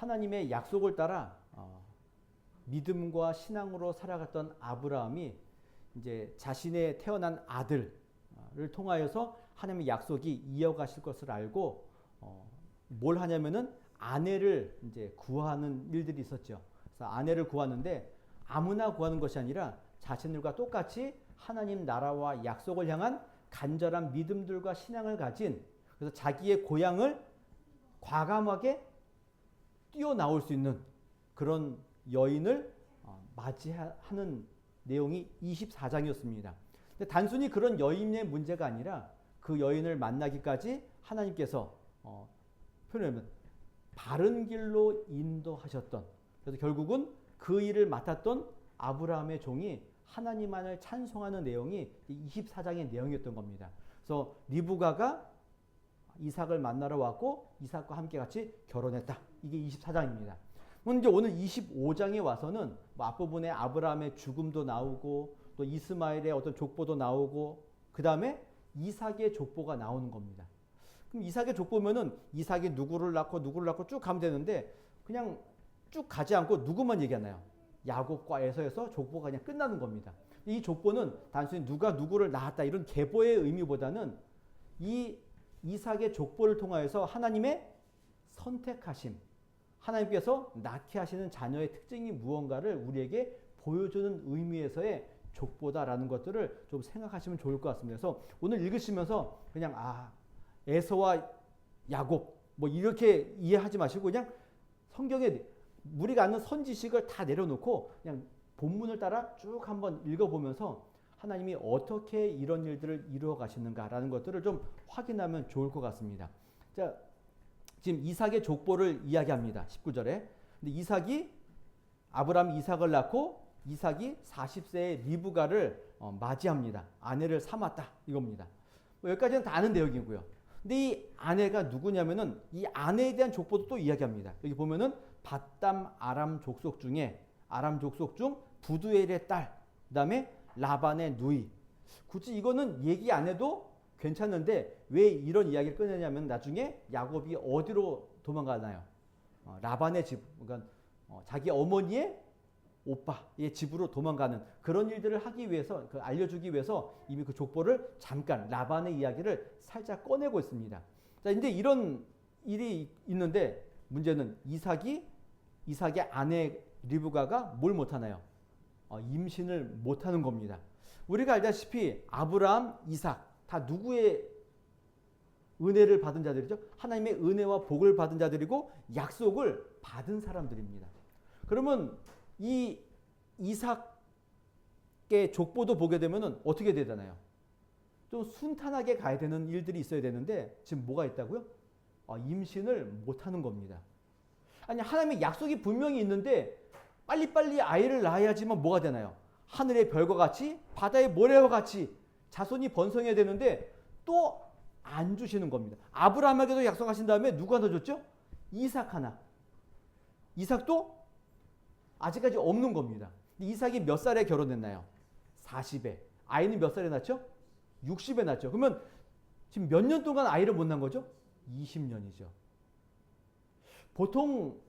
하나님의 약속을 따라 믿음과 신앙으로 살아갔던 아브라함이 이제 자신의 태어난 아들을 통하여서 하나님의 약속이 이어가실 것을 알고 뭘 하냐면은 아내를 이제 구하는 일들이 있었죠. 그래서 아내를 구하는데 아무나 구하는 것이 아니라 자신들과 똑같이 하나님 나라와 약속을 향한 간절한 믿음들과 신앙을 가진, 그래서 자기의 고향을 과감하게 뛰어나올 수 있는 그런 여인을 맞이하는 내용이 24장이었습니다. 근데 단순히 그런 여인의 문제가 아니라 그 여인을 만나기까지 하나님께서 표현하면 바른 길로 인도하셨던, 그래서 결국은 그 일을 맡았던 아브라함의 종이 하나님만을 찬송하는 내용이 24장의 내용이었던 겁니다. 그래서 리브가가 이삭을 만나러 왔고 이삭과 함께 같이 결혼했다. 이게 24장입니다. 이제 오늘 25장에 와서는 앞부분에 아브라함의 죽음도 나오고 또 이스마엘의 어떤 족보도 나오고 그 다음에 이삭의 족보가 나오는 겁니다. 그럼 이삭의 족보면은 이삭이 누구를 낳고 쭉 가면 되는데 그냥 쭉 가지 않고 누구만 얘기하나요? 야곱과 에서에서 족보가 그냥 끝나는 겁니다. 이 족보는 단순히 누가 누구를 낳았다 이런 계보의 의미보다는 이 이삭의 족보를 통하여서 하나님의 선택하심, 하나님께서 낳게 하시는 자녀의 특징이 무언가를 우리에게 보여주는 의미에서의 족보다라는 것들을 좀 생각하시면 좋을 것 같습니다. 그래서 오늘 읽으시면서 그냥 에서와 야곱 뭐 이렇게 이해하지 마시고 그냥 성경에 우리가 아는 선지식을 다 내려놓고 그냥 본문을 따라 쭉 한번 읽어보면서 하나님이 어떻게 이런 일들을 이루어 가시는가라는 것들을 좀 확인하면 좋을 것 같습니다. 자, 지금 이삭의 족보를 이야기합니다. 19절에. 근데 아브라함이 이삭을 낳고 이삭이 40세의 리브가를 맞이합니다. 아내를 삼았다 이겁니다. 여기까지는 다 아는 내용이고요. 근데 이 아내가 누구냐면은 이 아내에 대한 족보도 또 이야기합니다. 여기 보면은 밧담 아람 족속 중 부두엘의 딸, 그다음에 라반의 누이. 굳이 이거는 얘기 안 해도 괜찮은데 왜 이런 이야기를 꺼내냐면 나중에 야곱이 어디로 도망가나요? 라반의 집, 그러니까 자기 어머니의 오빠의 집으로 도망가는 그런 일들을 하기 위해서, 알려주기 위해서 이미 그 족보를 잠깐 라반의 이야기를 살짝 꺼내고 있습니다. 자, 이제 이런 일이 있는데 문제는 이삭의 아내 리브가가 뭘 못하나요? 임신을 못하는 겁니다. 우리가 알다시피 아브라함, 이삭 다 누구의 은혜를 받은 자들이죠? 하나님의 은혜와 복을 받은 자들이고 약속을 받은 사람들입니다. 그러면 이 이삭의 족보도 보게 되면 어떻게 되잖아요? 좀 순탄하게 가야 되는 일들이 있어야 되는데 지금 뭐가 있다고요? 임신을 못하는 겁니다. 아니 하나님의 약속이 분명히 있는데 빨리빨리 아이를 낳아야지만 뭐가 되나요? 하늘의 별과 같이 바다의 모래와 같이 자손이 번성해야 되는데 또 안 주시는 겁니다. 아브라함에게도 약속하신 다음에 누가 더 줬죠? 이삭 하나. 이삭도 아직까지 없는 겁니다. 이삭이 몇 살에 결혼했나요? 40에. 아이는 몇 살에 낳죠? 60에 낳죠. 그러면 지금 몇 년 동안 아이를 못 낳은 거죠? 20년이죠. 보통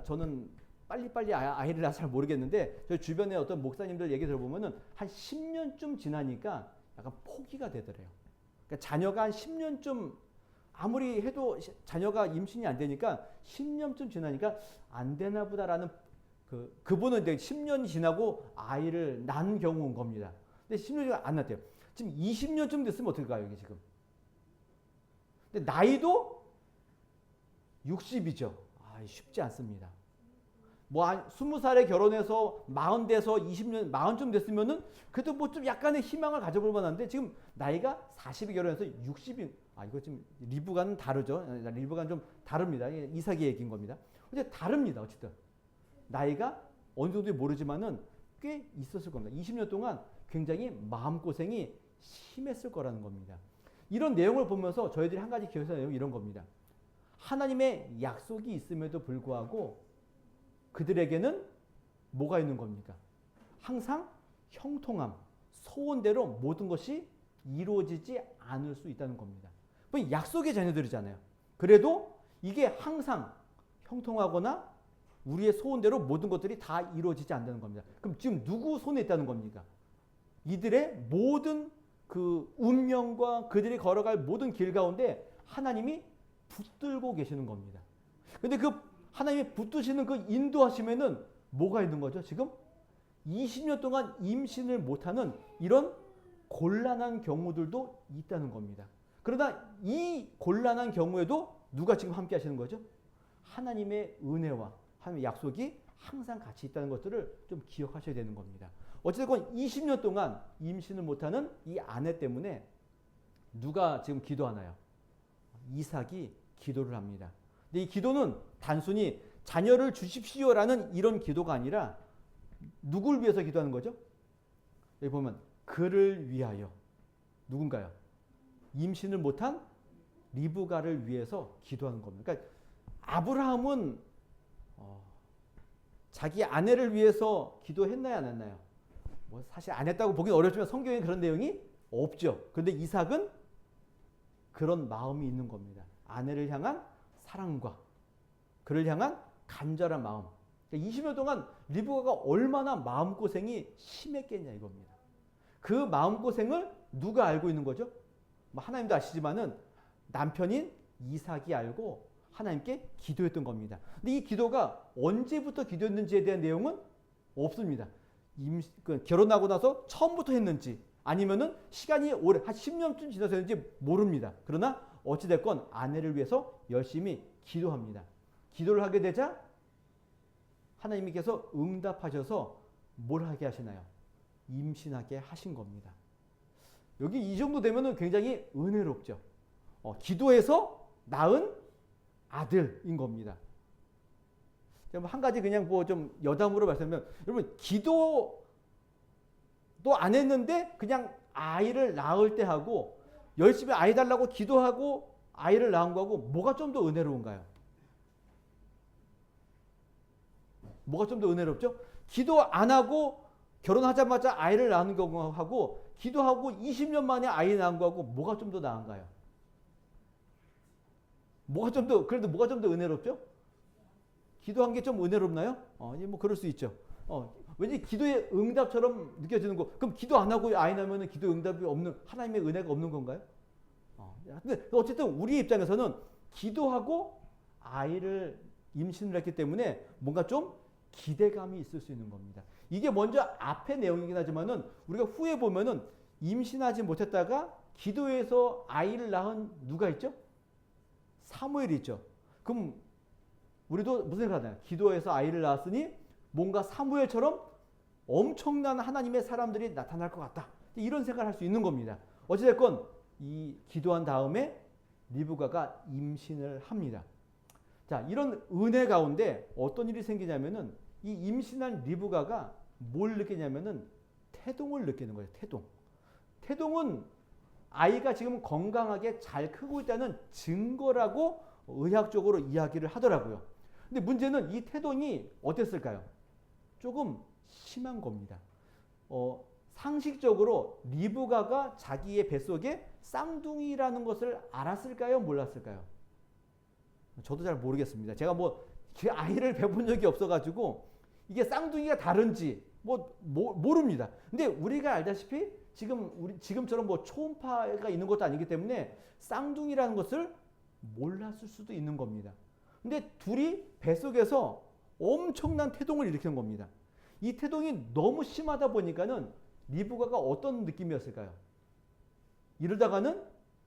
저는 빨리빨리 아이를 낳아서 잘 모르겠는데 저희 주변에 어떤 목사님들 얘기 들어보면은 한 10년쯤 지나니까 약간 포기가 되더래요. 그러니까 자녀가 한 10년쯤 아무리 해도 자녀가 임신이 안 되니까 10년쯤 지나니까 안 되나 보다라는 그분은 이제 10년이 지나고 아이를 낳은 경우인 겁니다. 근데 10년이 안 낳대요. 지금 20년쯤 됐으면 어떨까요, 이게 지금? 근데 나이도 60이죠. 쉽지 않습니다. 20살에 결혼해서 40 돼서 20년, 40쯤 됐으면은 그래도 좀 약간의 희망을 가져볼 만한데 지금 나이가 40에 결혼해서 60이, 이거 지금 리브가는 다르죠. 리브가는 좀 다릅니다. 이삭의 얘기인 겁니다. 근데 다릅니다. 어쨌든. 나이가 어느 정도인지 모르지만은 꽤 있었을 겁니다. 20년 동안 굉장히 마음고생이 심했을 거라는 겁니다. 이런 내용을 보면서 저희들이 한 가지 기억해야 되는 내용이 이런 겁니다. 하나님의 약속이 있음에도 불구하고 그들에게는 뭐가 있는 겁니까? 항상 형통함, 소원대로 모든 것이 이루어지지 않을 수 있다는 겁니다. 약속의 자녀들이잖아요. 그래도 이게 항상 형통하거나 우리의 소원대로 모든 것들이 다 이루어지지 않는다는 겁니다. 그럼 지금 누구 손에 있다는 겁니까? 이들의 모든 그 운명과 그들이 걸어갈 모든 길 가운데 하나님이 붙들고 계시는 겁니다. 근데 그 하나님이 붙드시는 그 인도하심에는 뭐가 있는 거죠? 지금 20년 동안 임신을 못하는 이런 곤란한 경우들도 있다는 겁니다. 그러나 이 곤란한 경우에도 누가 지금 함께 하시는 거죠? 하나님의 은혜와 하나님의 약속이 항상 같이 있다는 것들을 좀 기억하셔야 되는 겁니다. 어쨌든 20년 동안 임신을 못하는 이 아내 때문에 누가 지금 기도하나요? 이삭이 기도를 합니다. 근데 이 기도는 단순히 자녀를 주십시오라는 이런 기도가 아니라 누굴 위해서 기도하는 거죠? 여기 보면 그를 위하여. 누군가요? 임신을 못한 리브가를 위해서 기도하는 겁니다. 그러니까 아브라함은 자기 아내를 위해서 기도했나요, 안 했나요? 뭐 사실 안 했다고 보기는 어렵지만 성경에 그런 내용이 없죠. 그런데 이삭은 그런 마음이 있는 겁니다. 아내를 향한 사랑과 그를 향한 간절한 마음. 20년 동안 리브가가 얼마나 마음고생이 심했겠냐 이겁니다. 그 마음고생을 누가 알고 있는 거죠? 하나님도 아시지만은 남편인 이삭이 알고 하나님께 기도했던 겁니다. 근데 이 기도가 언제부터 기도했는지에 대한 내용은 없습니다. 결혼하고 나서 처음부터 했는지 아니면은 시간이 오래 한 10년쯤 지나서 했는지 모릅니다. 그러나 어찌됐건 아내를 위해서 열심히 기도합니다. 기도를 하게 되자 하나님께서 응답하셔서 뭘 하게 하시나요? 임신하게 하신 겁니다. 여기 이 정도 되면은 굉장히 은혜롭죠. 기도해서 낳은 아들인 겁니다. 한 가지 그냥 뭐 좀 여담으로 말씀드리면 여러분 기도도 안 했는데 그냥 아이를 낳을 때 하고 열심히 아이 달라고 기도하고 아이를 낳은 거하고 뭐가 좀 더 은혜로운가요? 뭐가 좀 더 은혜롭죠? 기도 안 하고 결혼하자마자 아이를 낳는 거하고 기도하고 20년 만에 아이 낳은 거하고 뭐가 좀 더 나은가요? 그래도 뭐가 좀 더 은혜롭죠? 기도한 게 좀 은혜롭나요? 뭐 그럴 수 있죠. 왠지 기도의 응답처럼 느껴지는 거. 그럼 기도 안 하고 아이 낳으면 기도 응답이 없는, 하나님의 은혜가 없는 건가요? 근데 어쨌든 우리 입장에서는 기도하고 아이를 임신을 했기 때문에 뭔가 좀 기대감이 있을 수 있는 겁니다. 이게 먼저 앞의 내용이긴 하지만은 우리가 후에 보면은 임신하지 못했다가 기도해서 아이를 낳은 누가 있죠? 사무엘이 있죠. 그럼 우리도 무슨 생각하나요? 기도해서 아이를 낳았으니 뭔가 사무엘처럼 엄청난 하나님의 사람들이 나타날 것 같다. 이런 생각을 할 수 있는 겁니다. 어찌됐건 이 기도한 다음에 리브가가 임신을 합니다. 자, 이런 은혜 가운데 어떤 일이 생기냐면은 이 임신한 리브가가 뭘 느끼냐면은 태동을 느끼는 거예요. 태동. 태동은 아이가 지금 건강하게 잘 크고 있다는 증거라고 의학적으로 이야기를 하더라고요. 근데 문제는 이 태동이 어땠을까요? 조금 심한 겁니다. 상식적으로 리브가가 자기의 뱃속에 쌍둥이라는 것을 알았을까요? 몰랐을까요? 저도 잘 모르겠습니다. 제가 뭐 아이를 배운 적이 없어가지고 이게 쌍둥이가 다른지 모릅니다. 근데 우리가 알다시피 지금처럼 뭐 초음파가 있는 것도 아니기 때문에 쌍둥이라는 것을 몰랐을 수도 있는 겁니다. 근데 둘이 뱃속에서 엄청난 태동을 일으키는 겁니다. 이 태동이 너무 심하다 보니까는 리브가가 어떤 느낌이었을까요? 이러다가는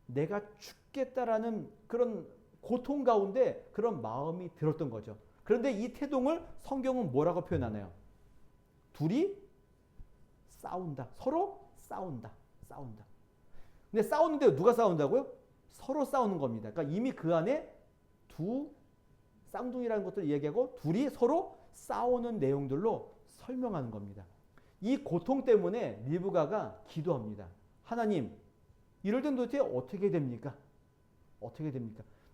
내가 죽겠다라는 그런 고통 가운데 그런 마음이 들었던 거죠. 그런데 이 태동을 성경은 뭐라고 표현하나요? 둘이 싸운다. 서로 싸운다. 근데 싸우는데 누가 싸운다고요? 서로 싸우는 겁니다. 그러니까 이미 그 안에 두 쌍둥이라는 것들을 이야기하고 둘이 서로 싸우는 내용들로 설명하는 겁니다. 이 고통 때문에 리브가가 기도합니다. 하나님, 이럴 땐 도대체 어떻게 됩니까?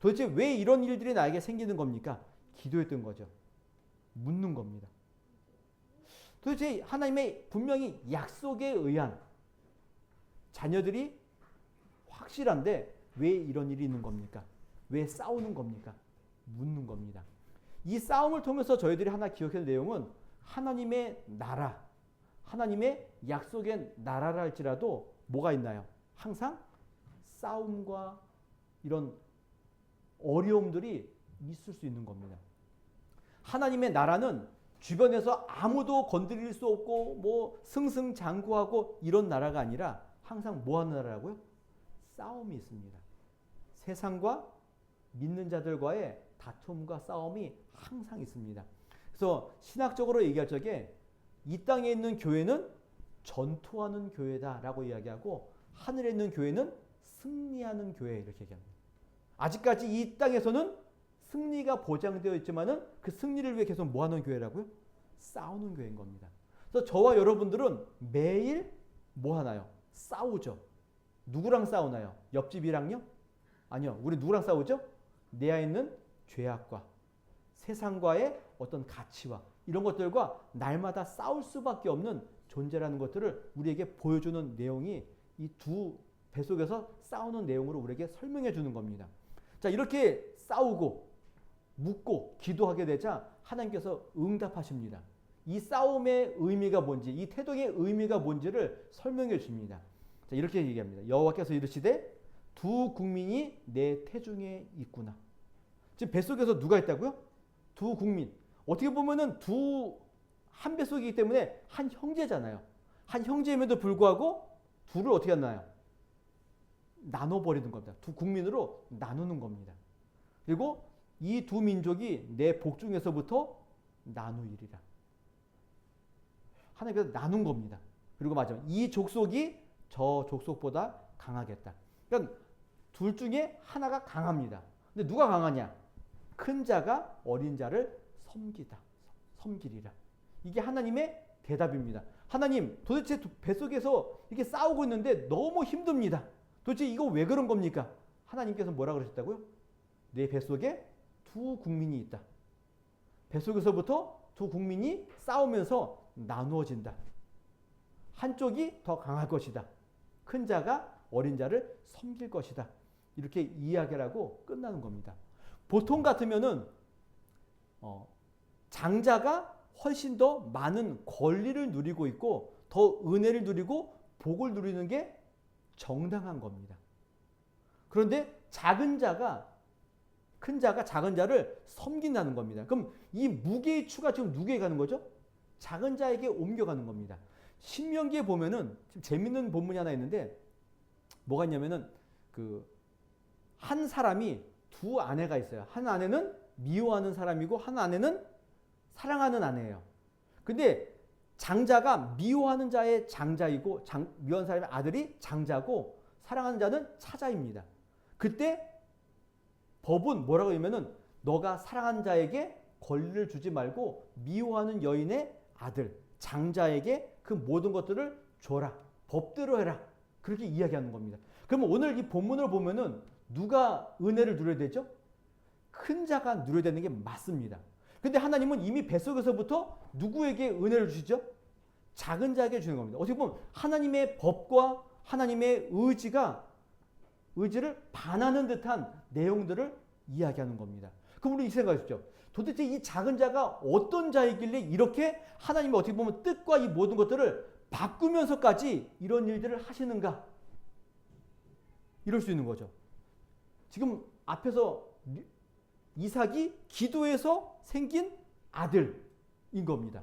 도대체 왜 이런 일들이 나에게 생기는 겁니까? 기도했던 거죠. 묻는 겁니다. 도대체 하나님의 분명히 약속에 의한 자녀들이 확실한데 왜 이런 일이 있는 겁니까? 왜 싸우는 겁니까? 묻는 겁니다. 이 싸움을 통해서 저희들이 하나 기억해야 할 내용은 하나님의 나라, 하나님의 약속의 나라라 할지라도 뭐가 있나요? 항상 싸움과 이런 어려움들이 있을 수 있는 겁니다. 하나님의 나라는 주변에서 아무도 건드릴 수 없고 뭐 승승장구하고 이런 나라가 아니라 항상 뭐 하는 나라라고요? 싸움이 있습니다. 세상과 믿는 자들과의 다툼과 싸움이 항상 있습니다. 그래서 신학적으로 얘기할 적에 이 땅에 있는 교회는 전투하는 교회다라고 이야기하고 하늘에 있는 교회는 승리하는 교회 이렇게 얘기합니다. 아직까지 이 땅에서는 승리가 보장되어 있지만은 그 승리를 위해 계속 뭐 하는 교회라고요? 싸우는 교회인 겁니다. 그래서 저와 여러분들은 매일 뭐 하나요? 싸우죠. 누구랑 싸우나요? 옆집이랑요? 아니요. 우리 누구랑 싸우죠? 내 안에 있는 죄악과 세상과의 어떤 가치와 이런 것들과 날마다 싸울 수밖에 없는 존재라는 것들을 우리에게 보여주는 내용이 이 두 뱃속에서 싸우는 내용으로 우리에게 설명해 주는 겁니다. 자, 이렇게 싸우고 묻고 기도하게 되자 하나님께서 응답하십니다. 이 싸움의 의미가 뭔지, 이 태동의 의미가 뭔지를 설명해 줍니다. 자, 이렇게 얘기합니다. 여호와께서 이르시되 두 국민이 내 태중에 있구나. 지금 뱃속에서 누가 있다고요? 두 국민. 어떻게 보면은 한 뱃속이기 때문에 한 형제잖아요. 한 형제임에도 불구하고 둘을 어떻게 하나요? 나눠버리는 겁니다. 두 국민으로 나누는 겁니다. 그리고 이 두 민족이 내 복중에서부터 나누이리라. 하나님께서 나눈 겁니다. 그리고 맞아요. 이 족속이 저 족속보다 강하겠다. 그러니까 둘 중에 하나가 강합니다. 근데 누가 강하냐? 큰 자가 어린 자를 섬기리라. 이게 하나님의 대답입니다. 하나님, 도대체 뱃속에서 이렇게 싸우고 있는데 너무 힘듭니다. 도대체 이거 왜 그런 겁니까? 하나님께서 뭐라 그러셨다고요? 내 뱃속에 두 국민이 있다. 뱃속에서부터 두 국민이 싸우면서 나누어진다. 한쪽이 더 강할 것이다. 큰 자가 어린 자를 섬길 것이다. 이렇게 이야기를 하고 끝나는 겁니다. 보통 같으면은 장자가 훨씬 더 많은 권리를 누리고 있고 더 은혜를 누리고 복을 누리는 게 정당한 겁니다. 그런데 작은 자가 큰 자가 작은 자를 섬긴다는 겁니다. 그럼 이 무게의 추가 지금 누구에게 가는 거죠? 작은 자에게 옮겨가는 겁니다. 신명기에 보면은 지금 재밌는 본문이 하나 있는데 뭐가 있냐면은 한 사람이 두 아내가 있어요. 한 아내는 미워하는 사람이고 한 아내는 사랑하는 아내예요. 근데 장자가 미워하는 자의 장자이고 미워하는 사람의 아들이 장자고 사랑하는 자는 차자입니다. 그때 법은 뭐라고 하냐면은 너가 사랑하는 자에게 권리를 주지 말고 미워하는 여인의 아들 장자에게 그 모든 것들을 줘라. 법대로 해라. 그렇게 이야기하는 겁니다. 그러면 오늘 이 본문을 보면은 누가 은혜를 누려야 되죠? 큰 자가 누려야 되는 게 맞습니다. 근데 하나님은 이미 뱃속에서부터 누구에게 은혜를 주시죠? 작은 자에게 주는 겁니다. 어떻게 보면 하나님의 법과 하나님의 의지를 반하는 듯한 내용들을 이야기하는 겁니다. 그럼 우리 이 생각하십시오. 도대체 이 작은 자가 어떤 자이길래 이렇게 하나님의 어떻게 보면 뜻과 이 모든 것들을 바꾸면서까지 이런 일들을 하시는가? 이럴 수 있는 거죠. 지금 앞에서 이삭이 기도해서 생긴 아들인 겁니다.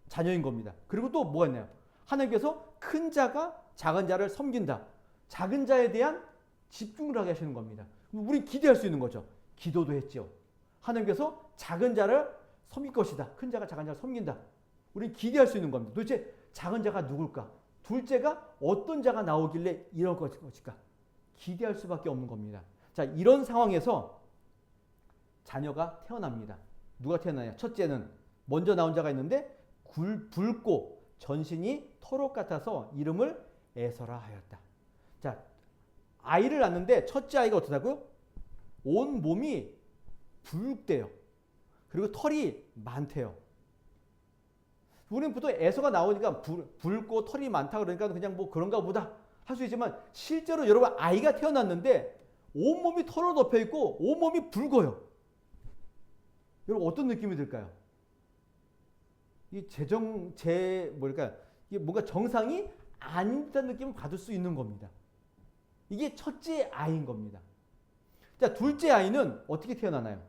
자녀인 겁니다. 그리고 또 뭐가 있나요? 하나님께서 큰 자가 작은 자를 섬긴다. 작은 자에 대한 집중을 하게 하시는 겁니다. 우리 기대할 수 있는 거죠. 기도도 했죠. 하나님께서 작은 자를 섬길 것이다. 큰 자가 작은 자를 섬긴다. 우리 기대할 수 있는 겁니다. 도대체 작은 자가 누굴까? 둘째가 어떤 자가 나오길래 이럴 것일까? 기대할 수밖에 없는 겁니다. 자, 이런 상황에서 자녀가 태어납니다. 누가 태어나냐? 첫째는 먼저 나온 자가 있는데 붉고 전신이 터록 같아서 이름을 에서라 하였다. 자, 아이를 낳는데 첫째 아이가 어떠다고요? 온 몸이 붉대요. 그리고 털이 많대요. 우리는 보통 에서가 나오니까 붉고 털이 많다 그러니까 그냥 뭐 그런가 보다 할 수 있지만 실제로 여러분 아이가 태어났는데 온몸이 털로 덮여 있고 온몸이 붉어요. 여러분 어떤 느낌이 들까요? 이 뭐랄까, 이게 뭔가 정상이 아니다는 느낌을 받을 수 있는 겁니다. 이게 첫째 아이인 겁니다. 자, 둘째 아이는 어떻게 태어나나요?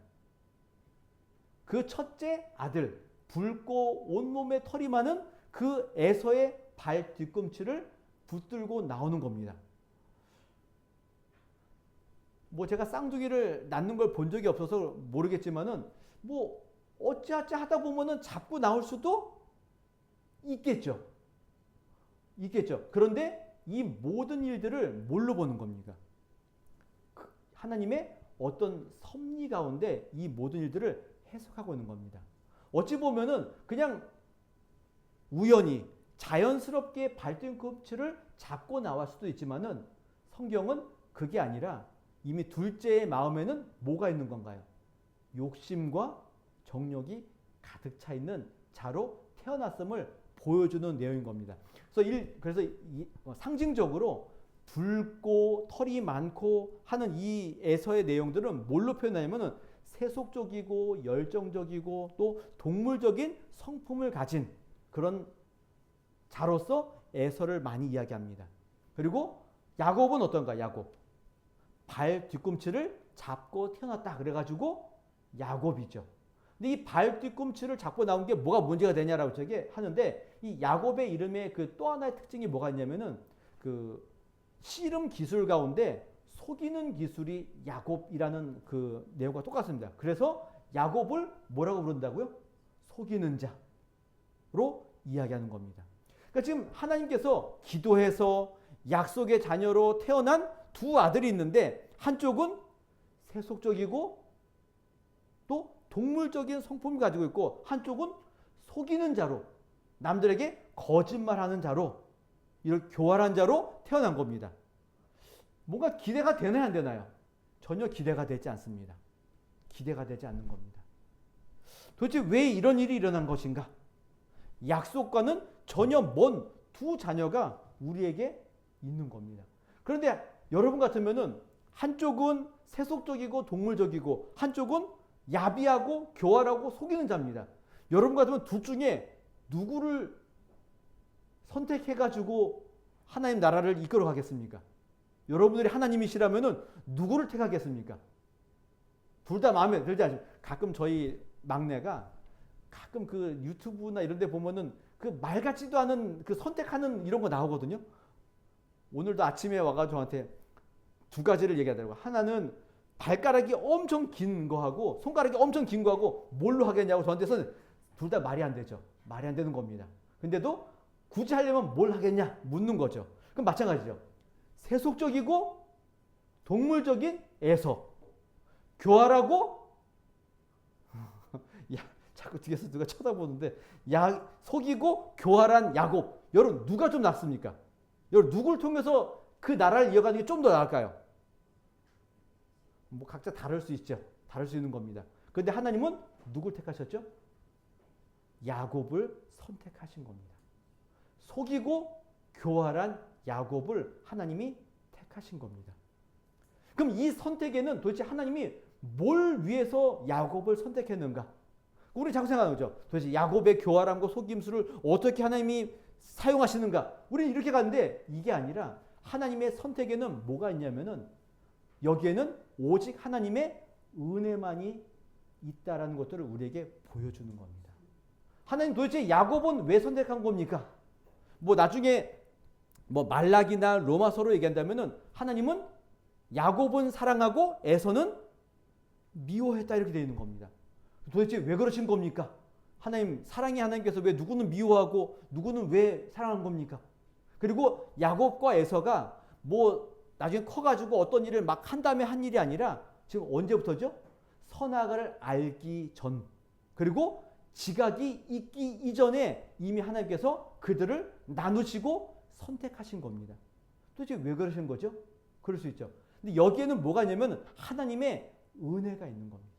그 첫째 아들, 붉고 온몸에 털이 많은 그 에서의 발 뒤꿈치를 붙들고 나오는 겁니다. 뭐 제가 쌍둥이를 낳는 걸 본 적이 없어서 모르겠지만은 뭐 어찌어찌 하다 보면은 잡고 나올 수도 있겠죠. 그런데 이 모든 일들을 뭘로 보는 겁니까? 하나님의 어떤 섭리 가운데 이 모든 일들을 해석하고 있는 겁니다. 어찌 보면은 그냥 우연히 자연스럽게 발뒤꿈치를 잡고 나올 수도 있지만은 성경은 그게 아니라 이미 둘째의 마음에는 뭐가 있는 건가요? 욕심과 정욕이 가득 차 있는 자로 태어났음을 보여주는 내용인 겁니다. 그래서 상징적으로 붉고 털이 많고 하는 이 에서의 내용들은 뭘로 표현하냐면은 세속적이고 열정적이고 또 동물적인 성품을 가진 그런 자로서 에서를 많이 이야기합니다. 그리고 야곱은 어떤가? 야곱. 발 뒤꿈치를 잡고 태어났다. 그래가지고 야곱이죠. 근데 이 발 뒤꿈치를 잡고 나온 게 뭐가 문제가 되냐라고 저게 하는데 이 야곱의 이름의 그 또 하나의 특징이 뭐가 있냐면은 그 씨름 기술 가운데 속이는 기술이 야곱이라는 그 내용과 똑같습니다. 그래서 야곱을 뭐라고 부른다고요? 속이는 자로 이야기하는 겁니다. 그러니까 지금 하나님께서 기도해서 약속의 자녀로 태어난 두 아들이 있는데 한쪽은 세속적이고 또 동물적인 성품을 가지고 있고 한쪽은 속이는 자로 남들에게 거짓말하는 자로 이런 교활한 자로 태어난 겁니다. 뭔가 기대가 되나요 안 되나요? 전혀 기대가 되지 않습니다. 기대가 되지 않는 겁니다. 도대체 왜 이런 일이 일어난 것인가? 약속과는 전혀 먼 두 자녀가 우리에게 있는 겁니다. 그런데 여러분 같으면은 한쪽은 세속적이고 동물적이고 한쪽은 야비하고 교활하고 속이는 자입니다. 여러분 같으면 둘 중에 누구를 선택해가지고 하나님 나라를 이끌어 가겠습니까? 여러분들이 하나님이시라면은 누구를 택하겠습니까? 둘 다 마음에 들지 않습니까? 가끔 저희 막내가 가끔 그 유튜브나 이런 데 보면은 그 말 같지도 않은 그 선택하는 이런 거 나오거든요. 오늘도 아침에 와가지고 저한테 두 가지를 얘기하더라고요. 하나는 발가락이 엄청 긴 거하고 손가락이 엄청 긴 거하고 뭘로 하겠냐고 저한테서는 둘 다 말이 안 되죠. 말이 안 되는 겁니다. 근데도 굳이 하려면 뭘 하겠냐 묻는 거죠. 그럼 마찬가지죠. 세속적이고 동물적인 에서, 교활하고 야 자꾸 뒤에서 누가 쳐다보는데 속이고 교활한 야곱. 여러분 누가 좀 낫습니까? 여러분 누구를 통해서 그 나라를 이어가는 게 좀 더 나을까요? 뭐 각자 다를 수 있죠. 다를 수 있는 겁니다. 그런데 하나님은 누굴 택하셨죠? 야곱을 선택하신 겁니다. 속이고 교활한 야곱을 하나님이 택하신 겁니다. 그럼 이 선택에는 도대체 하나님이 뭘 위해서 야곱을 선택했는가? 우리 자꾸 생각하는 거죠. 도대체 야곱의 교활함과 속임수를 어떻게 하나님이 사용하시는가? 우리는 이렇게 가는데 이게 아니라 하나님의 선택에는 뭐가 있냐면은 여기에는 오직 하나님의 은혜만이 있다라는 것들을 우리에게 보여주는 겁니다. 하나님 도대체 야곱은 왜 선택한 겁니까? 뭐 나중에 뭐 말락이나 로마서로 얘기한다면은 하나님은 야곱은 사랑하고 에서는 미워했다 이렇게 되어 있는 겁니다. 도대체 왜 그러신 겁니까? 사랑의 하나님께서 왜 누구는 미워하고 누구는 왜 사랑한 겁니까? 그리고 야곱과 에서가 뭐 나중에 커가지고 어떤 일을 막 한 다음에 한 일이 아니라 지금 언제부터죠? 선악을 알기 전 그리고 지각이 있기 이전에 이미 하나님께서 그들을 나누시고 선택하신 겁니다. 도대체 왜 그러신 거죠? 그럴 수 있죠. 근데 여기에는 뭐가 있냐면 하나님의 은혜가 있는 겁니다.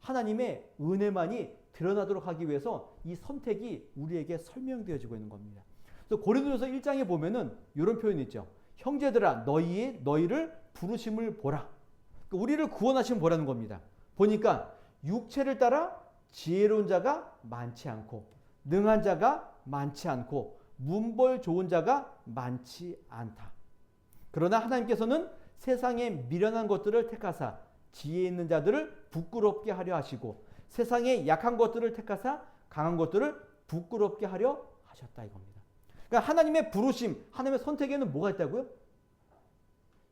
하나님의 은혜만이 드러나도록 하기 위해서 이 선택이 우리에게 설명되어지고 있는 겁니다. 그래서 고린도전서 1장에 보면은 이런 표현이 있죠. 형제들아 너희를 부르심을 보라. 그러니까 우리를 구원하심 보라는 겁니다. 보니까 육체를 따라 지혜로운 자가 많지 않고 능한 자가 많지 않고 문벌 좋은 자가 많지 않다. 그러나 하나님께서는 세상에 미련한 것들을 택하사 지혜 있는 자들을 부끄럽게 하려 하시고 세상에 약한 것들을 택하사 강한 것들을 부끄럽게 하려 하셨다 이겁니다. 그러니까 하나님의 부르심, 하나님의 선택에는 뭐가 있다고요?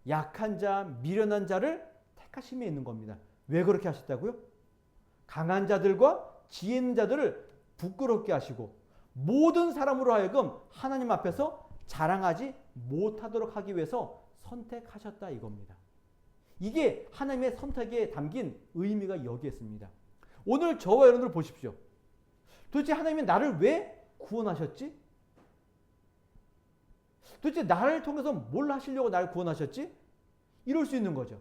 약한 자, 미련한 자를 택하심에 있는 겁니다. 왜 그렇게 하셨다고요? 강한 자들과 지혜 있는 자들을 부끄럽게 하시고 모든 사람으로 하여금 하나님 앞에서 자랑하지 못하도록 하기 위해서 선택하셨다 이겁니다. 이게 하나님의 선택에 담긴 의미가 여기에 있습니다. 오늘 저와 여러분들 보십시오. 도대체 하나님이 나를 왜 구원하셨지? 도대체 나를 통해서 뭘 하시려고 나를 구원하셨지? 이럴 수 있는 거죠.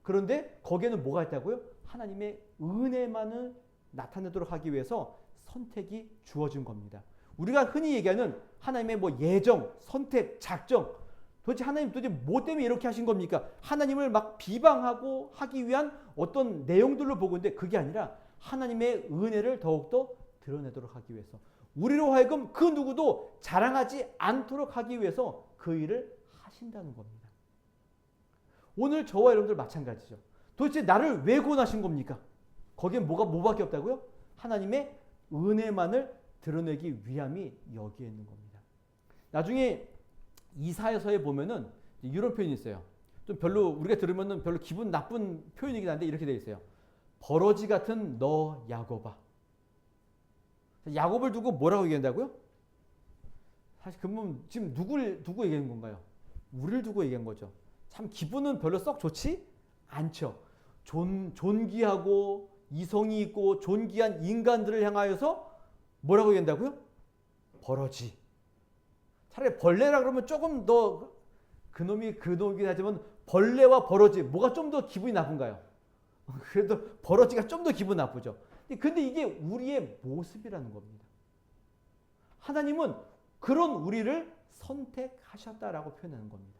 그런데 거기에는 뭐가 있다고요? 하나님의 은혜만을 나타내도록 하기 위해서 선택이 주어진 겁니다. 우리가 흔히 얘기하는 하나님의 뭐 예정, 선택, 작정, 도대체 하나님 도대체 뭐 때문에 이렇게 하신 겁니까? 하나님을 막 비방하고 하기 위한 어떤 내용들로 보고 있는데 그게 아니라 하나님의 은혜를 더욱더 드러내도록 하기 위해서 우리로 하여금 그 누구도 자랑하지 않도록 하기 위해서 그 일을 하신다는 겁니다. 오늘 저와 여러분들 마찬가지죠. 도대체 나를 왜 구원하신 겁니까? 거기에 뭐밖에 없다고요? 하나님의 은혜만을 드러내기 위함이 여기에 있는 겁니다. 나중에 이사야서에 보면은 이런 표현이 있어요. 좀 별로 우리가 들으면은 별로 기분 나쁜 표현이긴 한데 이렇게 되어 있어요. 버러지 같은 너 야곱아. 야곱을 두고 뭐라고 얘기한다고요? 사실 그러면 지금 누구 얘기하는 건가요? 우리를 두고 얘기한 거죠. 참 기분은 별로 썩 좋지 않죠. 존귀하고 이성이 있고 존귀한 인간들을 향하여서 뭐라고 얘기한다고요? 버러지. 차라리 벌레라 그러면 조금 더 그놈이긴 하지만 벌레와 버러지 뭐가 좀 더 기분이 나쁜가요? 그래도 버러지가 좀 더 기분 나쁘죠. 근데 이게 우리의 모습이라는 겁니다. 하나님은 그런 우리를 선택하셨다라고 표현하는 겁니다.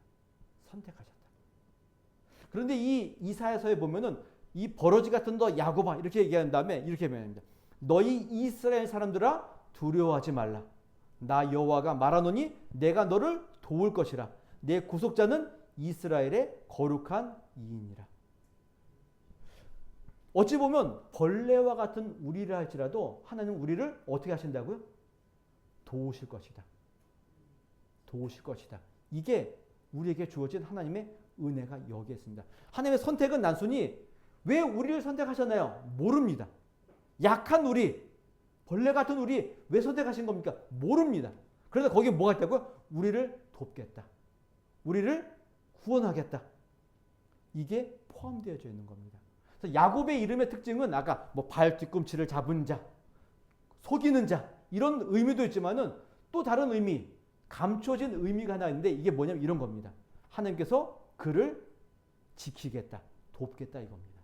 선택하셨다. 그런데 이 이사야서에 보면은 이 버러지 같은 너 야곱아 이렇게 얘기한 다음에 이렇게 표현합니다. 너희 이스라엘 사람들아 두려워하지 말라. 나 여호와가 말하노니 내가 너를 도울 것이라. 내 구속자는 이스라엘의 거룩한 이인이라. 어찌 보면 벌레와 같은 우리를 할지라도 하나님은 우리를 어떻게 하신다고요? 도우실 것이다. 도우실 것이다. 이게 우리에게 주어진 하나님의 은혜가 여기에 있습니다. 하나님의 선택은 단순히 왜 우리를 선택하셨나요? 모릅니다. 약한 우리, 벌레 같은 우리 왜 선택하신 겁니까? 모릅니다. 그래서 거기에 뭐가 있다고요? 우리를 돕겠다. 우리를 구원하겠다. 이게 포함되어져 있는 겁니다. 그래서 야곱의 이름의 특징은 아까 뭐 발 뒤꿈치를 잡은 자, 속이는 자 이런 의미도 있지만은 또 다른 의미, 감춰진 의미가 하나 있는데 이게 뭐냐면 이런 겁니다. 하나님께서 그를 지키겠다, 돕겠다 이겁니다.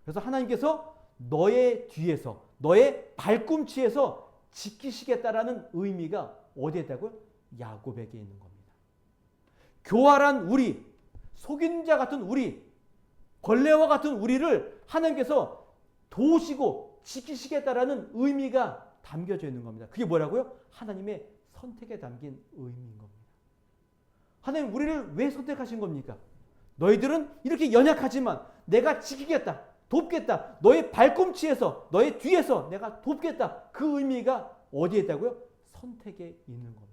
그래서 하나님께서 너의 뒤에서, 너의 발꿈치에서 지키시겠다라는 의미가 어디에 있다고요? 야곱에게 있는 겁니다. 교활한 우리, 속인 자 같은 우리, 벌레와 같은 우리를 하나님께서 도우시고 지키시겠다라는 의미가 담겨져 있는 겁니다. 그게 뭐라고요? 하나님의 선택에 담긴 의미인 겁니다. 하나님 우리를 왜 선택하신 겁니까? 너희들은 이렇게 연약하지만 내가 지키겠다, 돕겠다. 너의 발꿈치에서, 너의 뒤에서 내가 돕겠다. 그 의미가 어디에 있다고요? 선택에 있는 겁니다.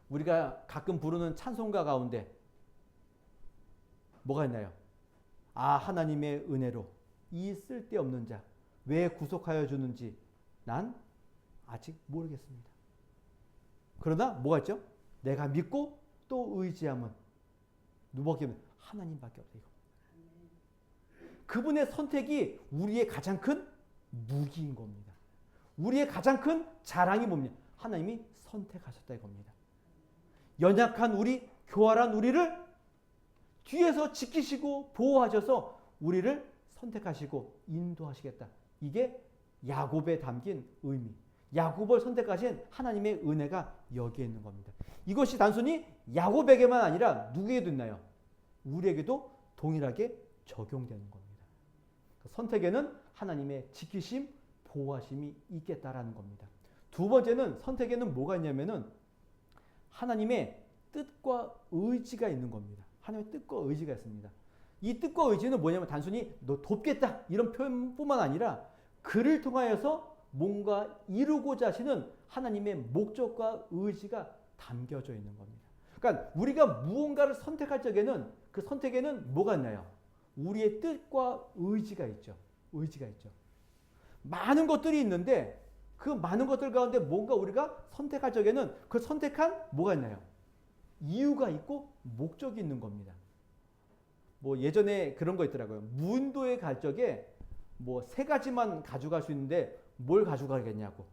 우리가 가끔 부르는 찬송가 가운데 뭐가 있나요? 아, 하나님의 은혜로 이 쓸데없는 자 왜 구속하여 주는지 난 아직 모르겠습니다. 그러나 뭐가 있죠? 내가 믿고 또 의지함은 누구밖에 없는 하나님밖에 없어요. 그분의 선택이 우리의 가장 큰 무기인 겁니다. 우리의 가장 큰 자랑이 뭡니까? 하나님이 선택하셨다 이겁니다. 연약한 우리, 교활한 우리를 뒤에서 지키시고 보호하셔서 우리를 선택하시고 인도하시겠다. 이게 야곱에 담긴 의미. 야곱을 선택하신 하나님의 은혜가 여기에 있는 겁니다. 이것이 단순히 야곱에게만 아니라 누구에게도 있나요? 우리에게도 동일하게 적용되는 겁니다. 선택에는 하나님의 지키심, 보호하심이 있겠다라는 겁니다. 두 번째는 선택에는 뭐가 있냐면은 하나님의 뜻과 의지가 있는 겁니다. 하나님의 뜻과 의지가 있습니다. 이 뜻과 의지는 뭐냐면 단순히 너 돕겠다 이런 표현뿐만 아니라 그를 통하여서 뭔가 이루고자 하시는 하나님의 목적과 의지가 담겨져 있는 겁니다. 그러니까 우리가 무언가를 선택할 적에는 그 선택에는 뭐가 있나요? 우리의 뜻과 의지가 있죠. 의지가 있죠. 많은 것들이 있는데 그 많은 것들 가운데 뭔가 우리가 선택할 적에는 그 선택한 뭐가 있나요? 이유가 있고 목적이 있는 겁니다. 뭐 예전에 그런 거 있더라고요. 무인도에 갈 적에 뭐 3가지만 가져갈 수 있는데 뭘 가져가겠냐고.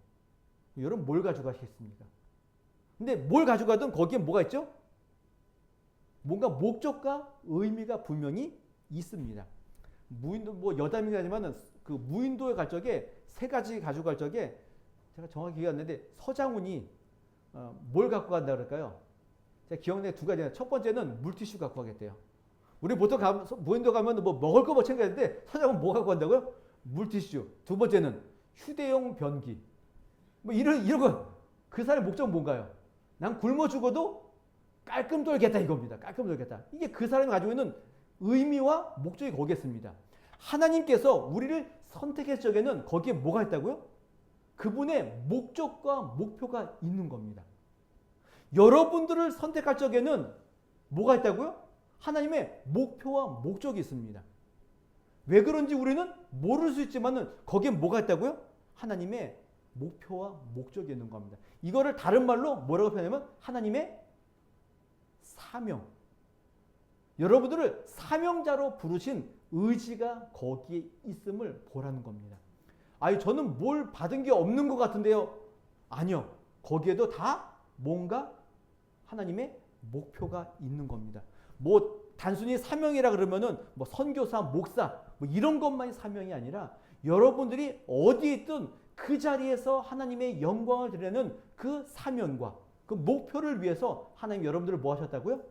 여러분 뭘 가져가시겠습니까? 근데 뭘 가져가든 거기에 뭐가 있죠? 뭔가 목적과 의미가 분명히 있습니다. 무인도 뭐 여담이긴 하지만은 그 무인도에 갈 적에 3가지 가져갈 적에 제가 정확히 기억이 안 나는데 서장훈이 뭘 갖고 간다 그럴까요? 제가 기억나는 2가지나. 첫 번째는 물티슈 갖고 가겠대요. 우리 보통 무인도 가면 뭐 먹을 거 뭐 챙겨야 되는데 서장훈 뭐 갖고 간다고요? 물티슈. 두 번째는 휴대용 변기. 뭐 이런 거. 그 사람의 목적은 뭔가요? 난 굶어 죽어도 깔끔 돌겠다 이겁니다. 깔끔 돌겠다. 이게 그 사람이 가지고 있는 의미와 목적이 거기에 있습니다. 하나님께서 우리를 선택했을 적에는 거기에 뭐가 있다고요? 그분의 목적과 목표가 있는 겁니다. 여러분들을 선택할 적에는 뭐가 있다고요? 하나님의 목표와 목적이 있습니다. 왜 그런지 우리는 모를 수 있지만은 거기에 뭐가 있다고요? 하나님의 목표와 목적이 있는 겁니다. 이거를 다른 말로 뭐라고 표현하면 하나님의 사명. 여러분들을 사명자로 부르신 의지가 거기에 있음을 보라는 겁니다. 아니 저는 뭘 받은 게 없는 것 같은데요. 아니요. 거기에도 다 뭔가 하나님의 목표가 있는 겁니다. 뭐 단순히 사명이라 그러면은 뭐 선교사, 목사 뭐 이런 것만이 사명이 아니라 여러분들이 어디에 있든 그 자리에서 하나님의 영광을 드리는 그 사명과 그 목표를 위해서 하나님 여러분들을 뭐 하셨다고요?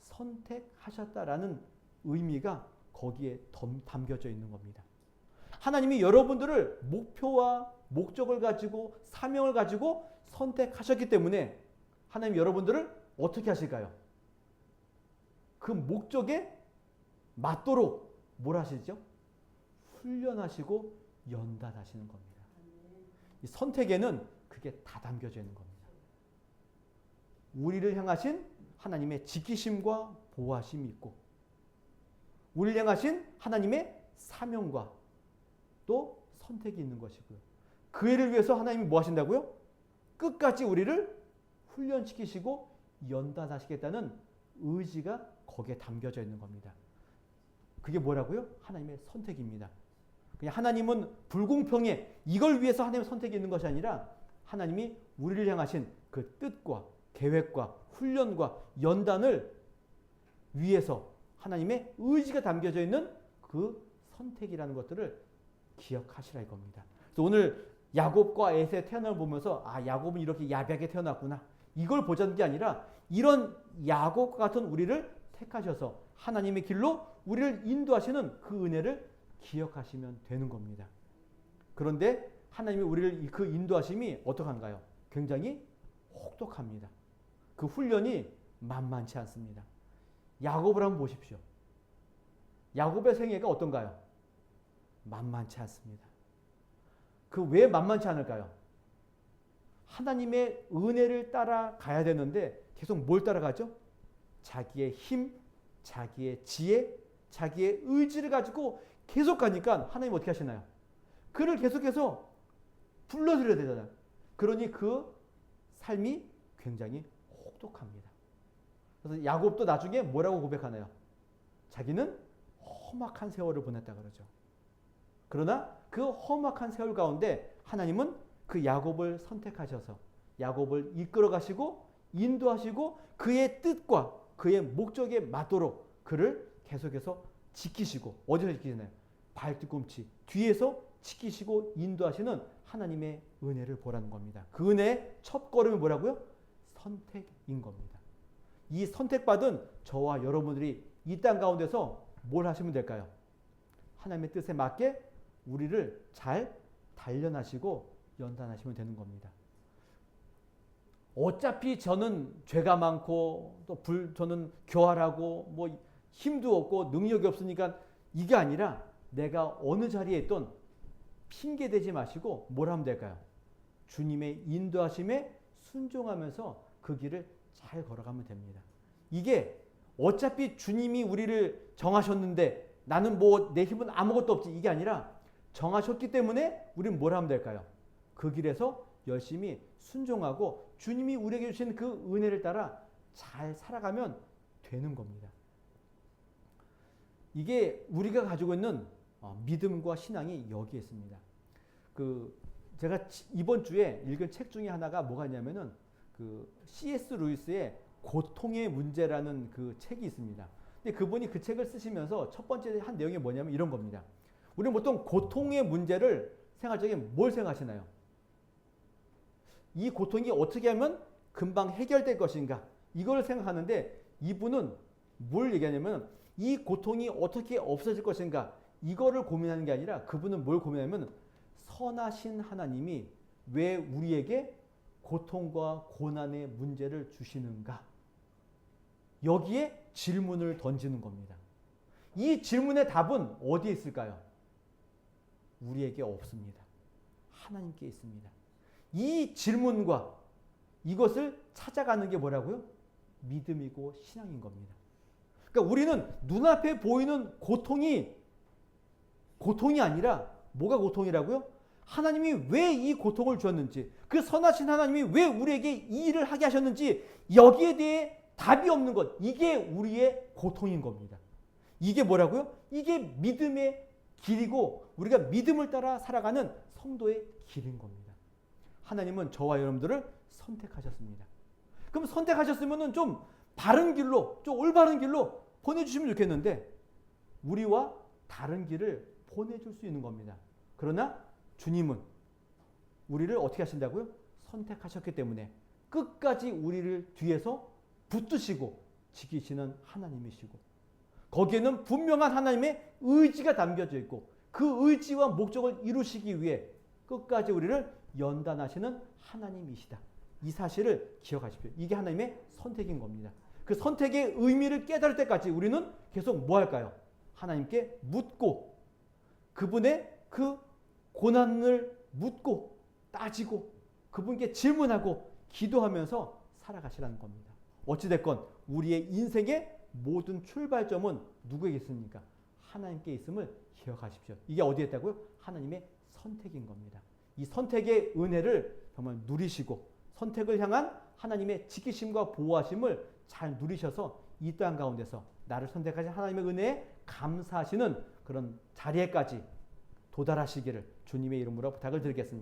선택하셨다라는 의미가 거기에 담겨져 있는 겁니다. 하나님이 여러분들을 목표와 목적을 가지고 사명을 가지고 선택하셨기 때문에 하나님 여러분들을 어떻게 하실까요? 그 목적에 맞도록 뭘 하시죠? 훈련하시고 연단하시는 겁니다. 이 선택에는 그게 다 담겨져 있는 겁니다. 우리를 향하신 하나님의 지키심과 보호하심이 있고 우리를 향하신 하나님의 사명과 또 선택이 있는 것이고요. 그 일을 위해서 하나님이 뭐 하신다고요? 끝까지 우리를 훈련시키시고 연단하시겠다는 의지가 거기에 담겨져 있는 겁니다. 그게 뭐라고요? 하나님의 선택입니다. 그냥 하나님은 불공평해 이걸 위해서 하나님의 선택이 있는 것이 아니라 하나님이 우리를 향하신 그 뜻과 계획과 훈련과 연단을 위해서 하나님의 의지가 담겨져 있는 그 선택이라는 것들을 기억하시라 이겁니다. 그래서 오늘 야곱과 에서의 태어남을 보면서 아 야곱은 이렇게 야비하게 태어났구나 이걸 보자는 게 아니라 이런 야곱과 같은 우리를 택하셔서 하나님의 길로 우리를 인도하시는 그 은혜를 기억하시면 되는 겁니다. 그런데 하나님이 우리를 그 인도하심이 어떡한가요? 굉장히 혹독합니다. 그 훈련이 만만치 않습니다. 야곱을 한번 보십시오. 야곱의 생애가 어떤가요? 만만치 않습니다. 그 왜 만만치 않을까요? 하나님의 은혜를 따라가야 되는데 계속 뭘 따라가죠? 자기의 힘, 자기의 지혜, 자기의 의지를 가지고 계속 가니까 하나님 어떻게 하시나요? 그를 계속해서 불러들여야 되잖아요. 그러니 그 삶이 굉장히 혹독합니다. 그래서 야곱도 나중에 뭐라고 고백하나요? 자기는 험악한 세월을 보냈다 그러죠. 그러나 그 험악한 세월 가운데 하나님은 그 야곱을 선택하셔서 야곱을 이끌어 가시고 인도하시고 그의 뜻과 그의 목적에 맞도록 그를 계속해서 지키시고 어디서 지키시나요? 발뒤꿈치 뒤에서 지키시고 인도하시는 하나님의 은혜를 보라는 겁니다. 그 은혜의 첫 걸음이 뭐라고요? 선택인 겁니다. 이 선택받은 저와 여러분들이 이 땅 가운데서 뭘 하시면 될까요? 하나님의 뜻에 맞게 우리를 잘 단련하시고 연단하시면 되는 겁니다. 어차피 저는 죄가 많고 또 저는 교활하고 뭐 힘도 없고 능력이 없으니까 이게 아니라 내가 어느 자리에 있던 핑계 대지 마시고 뭘 하면 될까요? 주님의 인도하심에 순종하면서 그 길을 잘 걸어가면 됩니다. 이게 어차피 주님이 우리를 정하셨는데 나는 뭐 내 힘은 아무것도 없지 이게 아니라 정하셨기 때문에 우리는 뭘 하면 될까요? 그 길에서 열심히 순종하고 주님이 우리에게 주신 그 은혜를 따라 잘 살아가면 되는 겁니다. 이게 우리가 가지고 있는 믿음과 신앙이 여기에 있습니다. 제가 이번 주에 읽은 책 중에 하나가 뭐가 있냐면은 C.S. 루이스의 고통의 문제라는 그 책이 있습니다. 근데 그분이 그 책을 쓰시면서 첫 번째 한 내용이 뭐냐면 이런 겁니다. 우리는 보통 고통의 문제를 생각할 적에 뭘 생각하시나요? 이 고통이 어떻게 하면 금방 해결될 것인가? 이걸 생각하는데 이분은 뭘 얘기하냐면 이 고통이 어떻게 없어질 것인가? 이거를 고민하는 게 아니라 그분은 뭘 고민하냐면 선하신 하나님이 왜 우리에게 고통과 고난의 문제를 주시는가? 여기에 질문을 던지는 겁니다. 이 질문의 답은 어디에 있을까요? 우리에게 없습니다. 하나님께 있습니다. 이 질문과 이것을 찾아가는 게 뭐라고요? 믿음이고 신앙인 겁니다. 그러니까 우리는 눈앞에 보이는 고통이 아니라 뭐가 고통이라고요? 하나님이 왜 이 고통을 주었는지, 그 선하신 하나님이 왜 우리에게 이 일을 하게 하셨는지 여기에 대해 답이 없는 것, 이게 우리의 고통인 겁니다. 이게 뭐라고요? 이게 믿음의 길이고 우리가 믿음을 따라 살아가는 성도의 길인 겁니다. 하나님은 저와 여러분들을 선택하셨습니다. 그럼 선택하셨으면 좀 바른 길로, 좀 올바른 길로 보내주시면 좋겠는데 우리와 다른 길을 보내줄 수 있는 겁니다. 그러나 주님은 우리를 어떻게 하신다고요? 선택하셨기 때문에 끝까지 우리를 뒤에서 붙드시고 지키시는 하나님이시고 거기에는 분명한 하나님의 의지가 담겨져 있고 그 의지와 목적을 이루시기 위해 끝까지 우리를 연단하시는 하나님이시다. 이 사실을 기억하십시오. 이게 하나님의 선택인 겁니다. 그 선택의 의미를 깨달을 때까지 우리는 계속 뭐 할까요? 하나님께 묻고 그분의 그 고난을 묻고 따지고 그분께 질문하고 기도하면서 살아가시라는 겁니다. 어찌됐건 우리의 인생의 모든 출발점은 누구에게 있습니까? 하나님께 있음을 기억하십시오. 이게 어디에 있다고요? 하나님의 선택인 겁니다. 이 선택의 은혜를 정말 누리시고 선택을 향한 하나님의 지키심과 보호하심을 잘 누리셔서 이 땅 가운데서 나를 선택하신 하나님의 은혜에 감사하시는 그런 자리에까지 도달하시기를 주님의 이름으로 부탁을 드리겠습니다.